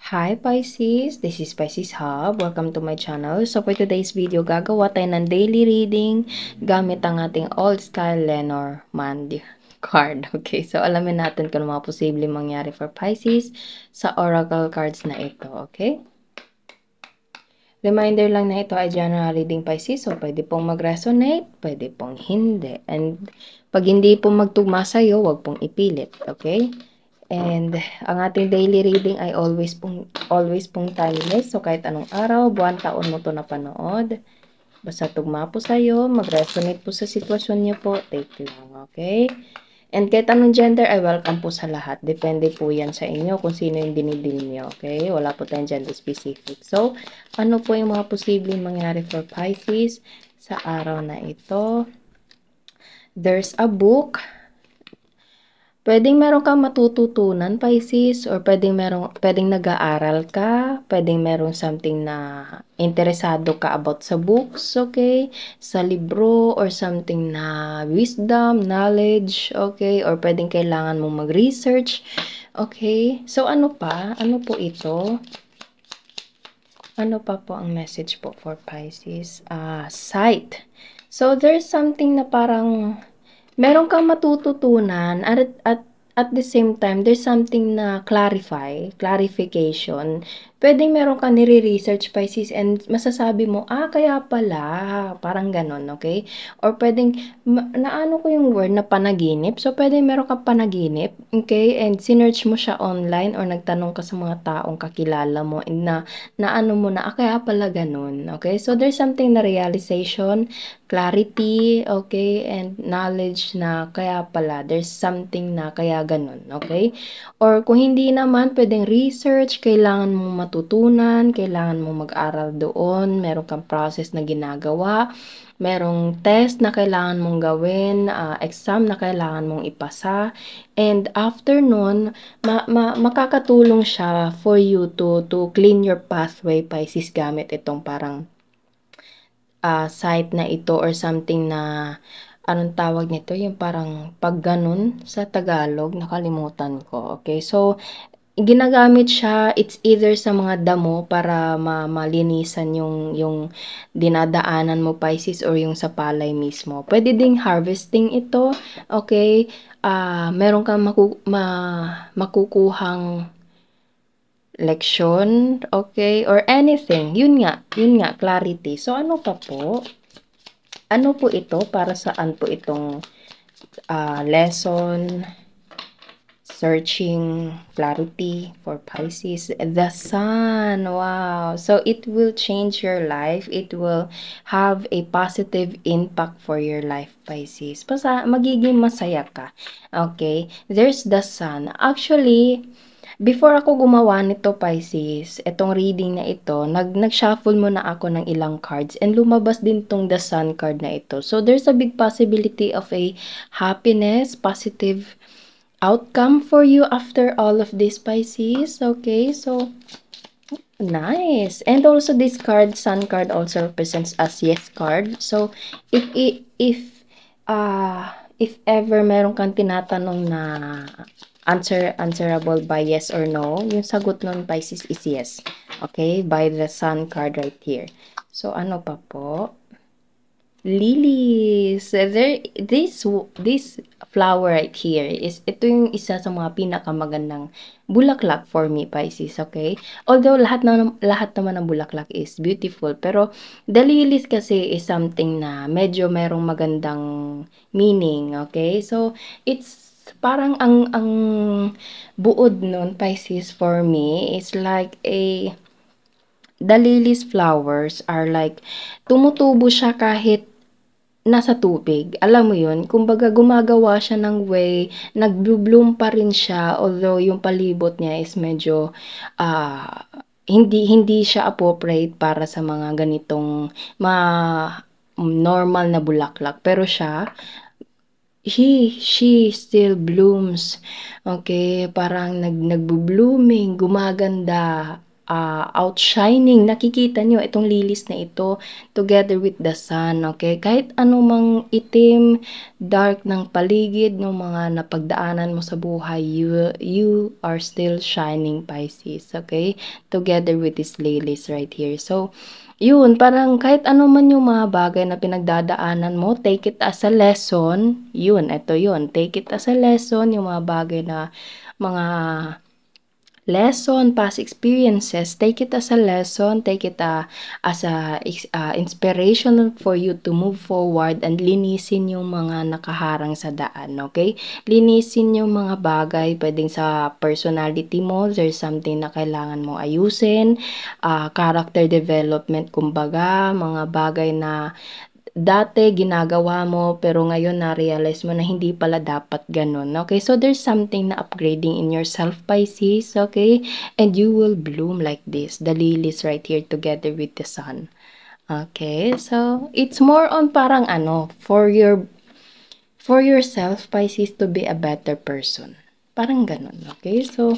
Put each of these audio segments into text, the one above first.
Hi Pisces, this is Pisces Hub. Welcome to my channel. So for today's video, gagawa tayo ng daily reading gamit ang ating Old Style Lenormand card. Okay, so alamin natin kung ano mga posibleng mangyari for Pisces sa oracle cards na ito. Okay? Reminder lang na ito ay general reading Pisces, so pwede pong mag-resonate, pwede pong hindi. And pag hindi po magtugma sa'yo, wag pong ipilit. Okay? And ang ating daily reading ay always pong timeless. So kahit anong araw, buwan, taon mo to napanood. Basta tugma po sa'yo, mag-resonate po sa sitwasyon niyo po, take lang, okay? And kahit anong gender ay welcome po sa lahat. Depende po yan sa inyo kung sino yung dinidil niyo, okay? Wala po tayong gender specific. So, ano po yung mga posibleng mangyari for Pisces sa araw na ito? There's a book. Pwedeng meron kang matututunan, Pisces, or pwedeng nag-aaral ka, pwedeng meron something na interesado ka about sa books, okay? Sa libro, or something na wisdom, knowledge, okay? Or pwedeng kailangan mong mag-research, okay? So, ano pa? Ano po ito? Ano pa po ang message po for Pisces? Sight. So, there's something na parang meron kang matututunan at the same time, there's something na clarification. Pwedeng meron kang nire-research, Pisces, and masasabi mo, kaya pala, parang ganon, okay? Or pwedeng, naano ko yung word na panaginip. So, pwedeng meron kang panaginip, okay? And sinearch mo siya online or nagtanong ka sa mga taong kakilala mo and naano mo na, kaya pala ganon, okay? So, there's something na realization, clarity, okay, and knowledge na kaya pala, there's something na kaya ganun, okay? Or kung hindi naman, pwedeng research, kailangan mong matutunan, kailangan mong mag-aral doon, meron kang process na ginagawa, merong test na kailangan mong gawin, exam na kailangan mong ipasa, and after nun, makakatulong siya for you to clean your pathway, Pisces, gamit itong parang site na ito or something na anong tawag nito, yung parang pag ganun sa Tagalog, nakalimutan ko. Okay, so ginagamit siya, it's either sa mga damo para malinisan yung dinadaanan mo, Pisces, or yung sa palay mismo. Pwede ding harvesting ito, okay? Meron kang makukuhang leksyon, okay, or anything. Yun nga, clarity. So, ano pa po? Ano po ito? Para saan po itong lesson? Searching clarity for Pisces. The Sun. Wow. So, it will change your life. It will have a positive impact for your life, Pisces. Basta, magiging masaya ka. Okay? There's the Sun. Actually, before ako gumawa nito, Pisces, itong reading na ito, nag-shuffle muna ako ng ilang cards and lumabas din tong the Sun card na ito. So, there's a big possibility of a happiness, positive outcome for you after all of this, Pisces. Okay, so, nice. And also, this card, Sun card, also represents as yes card. So, if ever meron kang tinatanong na answerable by yes or no, yung sagot nun, Pisces, is yes. Okay, by the Sun card right here. So, ano pa po? Lilies. This flower right here ito yung isa sa mga pinakamagandang bulaklak for me, Pisces, okay? Although lahat naman ng bulaklak is beautiful, pero the lilies kasi is something na medyo merong magandang meaning, okay? So, it's parang ang buod nun, Pisces, for me is like the lilies flowers are like tumutubo siya kahit nasa tubig, alam mo yun? Kumbaga gumagawa siya ng way, nagbo-bloom pa rin siya, although yung palibot niya is medyo, hindi siya appropriate para sa mga ganitong normal na bulaklak. Pero siya, she still blooms. Okay, parang nagbo-blooming, gumaganda outshining. Nakikita niyo itong lilis na ito together with the sun, okay? Kahit anumang itim, dark ng paligid ng mga napagdaanan mo sa buhay, you are still shining, Pisces, okay? Together with these lilies right here. So, yun, parang kahit ano man yung mga bagay na pinagdadaanan mo, take it as a lesson. Yun, eto yun. Take it as a lesson, yung mga bagay na mga lesson, past experiences, take it as a lesson, take it as a inspiration for you to move forward and linisin yung mga nakaharang sa daan, okay? Linisin yung mga bagay, pwedeng sa personality mo, there's something na kailangan mo ayusin, character development, kumbaga, mga bagay na dati ginagawa mo pero ngayon na-realize mo na hindi pala dapat ganun, okay? So, there's something na upgrading in yourself, Pisces, okay? And you will bloom like this, the lilies right here together with the sun. Okay? So, it's more on parang for yourself, Pisces, to be a better person. Parang ganun, okay? So,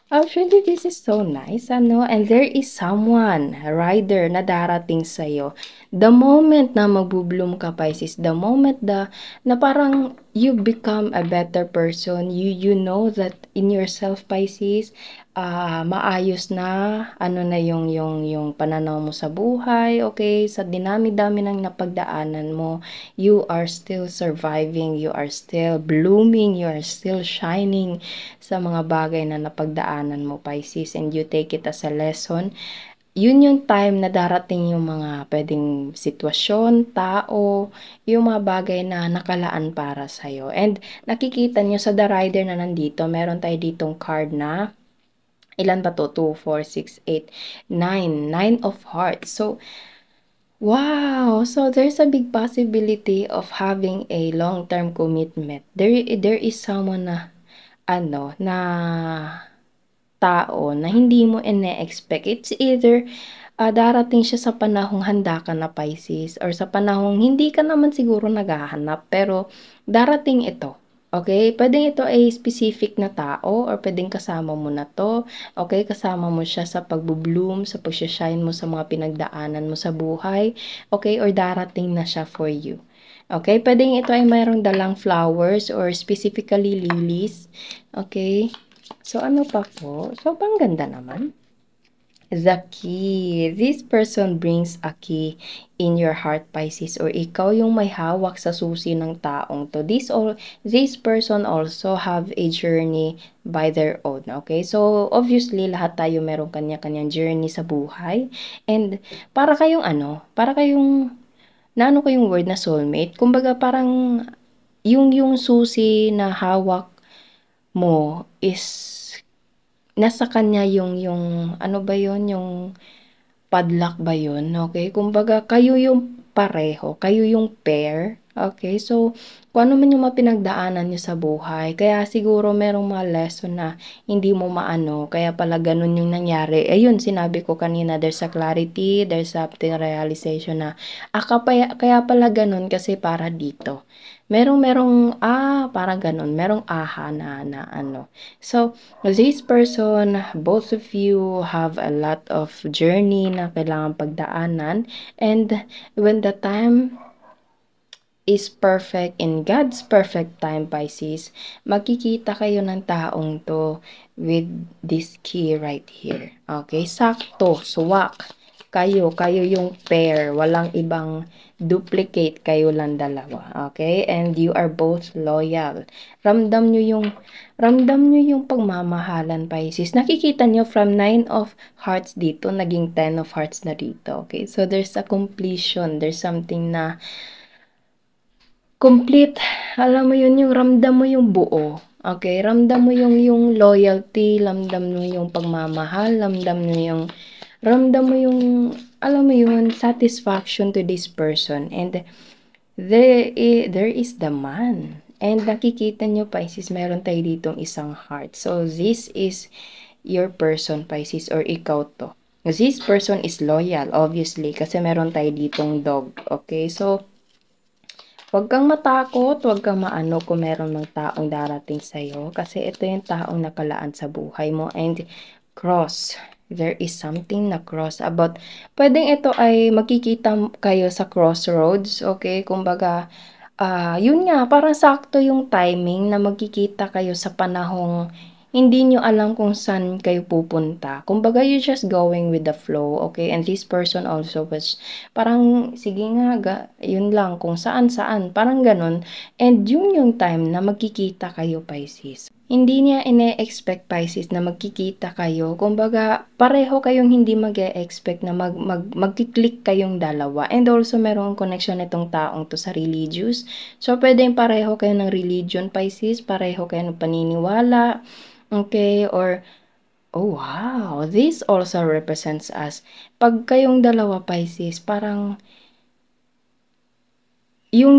actually, this is so nice, and there is someone, a rider, na darating sa'yo. The moment na magbo-bloom ka, Pisces, the moment na parang you become a better person, you know that in yourself, Pisces, maayos na, na yung pananaw mo sa buhay, okay? Sa dinami-dami ng napagdaanan mo, you are still surviving, you are still blooming, you are still shining sa mga bagay na napagdaanan mo, Pisces, and you take it as a lesson. Yun yung time na darating yung mga pwedeng sitwasyon, tao, yung mga bagay na nakalaan para sa'yo. And nakikita nyo sa The Rider na nandito, meron tayo ditong card na ilan ba to? 2, 4, 6, 8, 9. 9 of hearts. So, wow! So, there's a big possibility of having a long-term commitment. There is someone na na tao na hindi mo ine-expect. It's either darating siya sa panahong handa ka na, Pisces, or sa panahong hindi ka naman siguro naghahanap, pero darating ito. Okay? Pwedeng ito ay specific na tao or pwedeng kasama mo na to. Okay? Kasama mo siya sa pagbo-bloom, sa pag-shine mo sa mga pinagdaanan mo sa buhay. Okay? Or darating na siya for you. Okay? Pwedeng ito ay mayroong dalang flowers or specifically lilies. Okay? So, ano pa po? So, pangganda naman. The key. This person brings a key in your heart, Pisces, or ikaw yung may hawak sa susi ng taong to. This person also have a journey by their own, okay? So, obviously, lahat tayo meron kanya-kanyang journey sa buhay. And, para kayong naano ko yung word na soulmate, kumbaga parang yung susi na hawak mo is nasa kanya yung ano ba yun, yung padlock ba yun, okay? Kumbaga kayo yung pareho, kayo yung pair, okay? So, kung ano man yung mga pinagdaanan niyo sa buhay, kaya siguro merong mga lesson na hindi mo maano, kaya pala ganun yung nangyari. Ayun, sinabi ko kanina, there's a clarity, there's a realization na, kaya pala ganun kasi para dito. Merong, parang ganun, merong aha na ano. So, this person, both of you have a lot of journey na kailangan pagdaanan, and when the time is perfect, in God's perfect time, Pisces, magkikita kayo ng taong to with this key right here. Okay, sakto, swak. Kayo yung pair, walang ibang duplicate, kayo lang dalawa. Okay, and you are both loyal. Ramdam nyo yung pagmamahalan, Pisces. Nakikita nyo from 9 of hearts dito, naging 10 of hearts na dito. Okay, so there's a completion, there's something na complete. Alam mo yun, yung ramdam mo yung buo. Okay, ramdam mo yung loyalty, ramdam mo yung pagmamahal, ramdam mo yung, alam mo yun, satisfaction to this person. And there is the man. And nakikita nyo, Pisces, meron tayo ditong isang heart. So, this is your person, Pisces, or ikaw to. This person is loyal, obviously, kasi meron tayo ditong dog. Okay, so, huwag kang matakot, huwag kang maano kung meron ng taong darating sa'yo, kasi ito yung taong nakalaan sa buhay mo. And cross there is something na cross about puwedeng ito ay magkikita kayo sa crossroads, okay? Kumbaga, yun nga parang sakto yung timing na magkikita kayo sa panahong hindi niyo alam kung saan kayo pupunta. Kumbaga you're just going with the flow, okay? And this person also was parang, sige nga yun lang kung saan-saan, parang gano'n. And yun yung time na magkikita kayo, Pisces. Hindi niya ine-expect, Pisces, na magkikita kayo. Kumbaga, pareho kayong hindi mag-e-expect na magki-click kayong dalawa. And also, merong connection nitong taong 'to sa religious. So, puwedeng pareho kayo ng religion, Pisces, pareho kayo ng paniniwala, okay? Or, oh wow, this also represents us. 'Pag kayong dalawa, Pisces, parang yung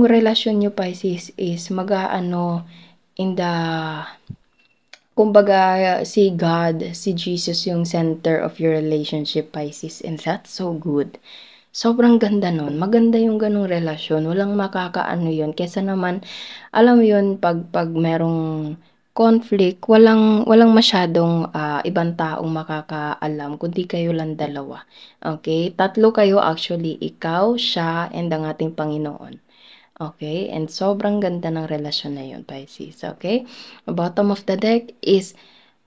relasyon niyo, Pisces, is mag-aano in the kumbaga si God, si Jesus yung center of your relationship, Pisces, and that's so good. Sobrang ganda nun, maganda yung gano'ng relasyon, walang makakaano yun kaysa naman alam mo yun 'pag merong conflict walang masyadong, ibang taong makakaalam kundi kayo lang dalawa, okey? Tatlo kayo actually, ikaw, siya, and ang ating Panginoon. Okay, and sobrang ganda ng relasyon na yun, Pisces, okay? Bottom of the deck is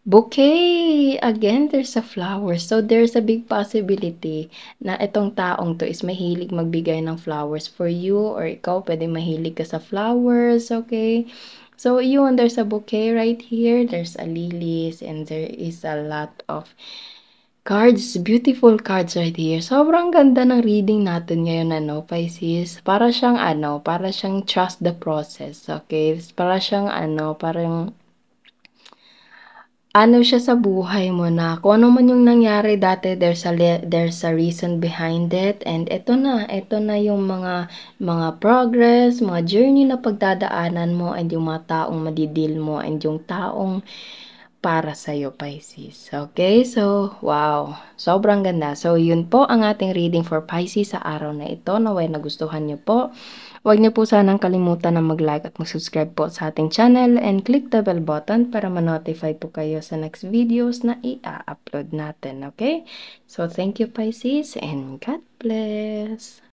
bouquet! Again, there's a flower. So, there's a big possibility na itong taong 'to is mahilig magbigay ng flowers for you or ikaw puwedeng mahilig ka sa flowers, okay? So, yun, there's a bouquet right here, there's a lilies, and there is a lot of cards, beautiful cards right here. Sobrang ganda ng reading natin ngayon ano, Pisces. Para siyang ano, para siyang trust the process, okay? Para siyang ano, parang ano siya sa buhay mo na kung ano man yung nangyari dati there's a reason behind it and eto na yung mga progress, mga journey na pagdadaanan mo and yung mga taong madi-deal mo and yung taong para sa'yo, Pisces. Okay? So, wow, sobrang ganda. So, yun po ang ating reading for Pisces sa araw na ito. Nawa'y nagustuhan niyo po. Huwag niyo po sanang kalimutan na mag-like at mag-subscribe po sa ating channel and click the bell button para ma-notify po kayo sa next videos na i-upload natin. Okay? So, thank you, Pisces, and God bless!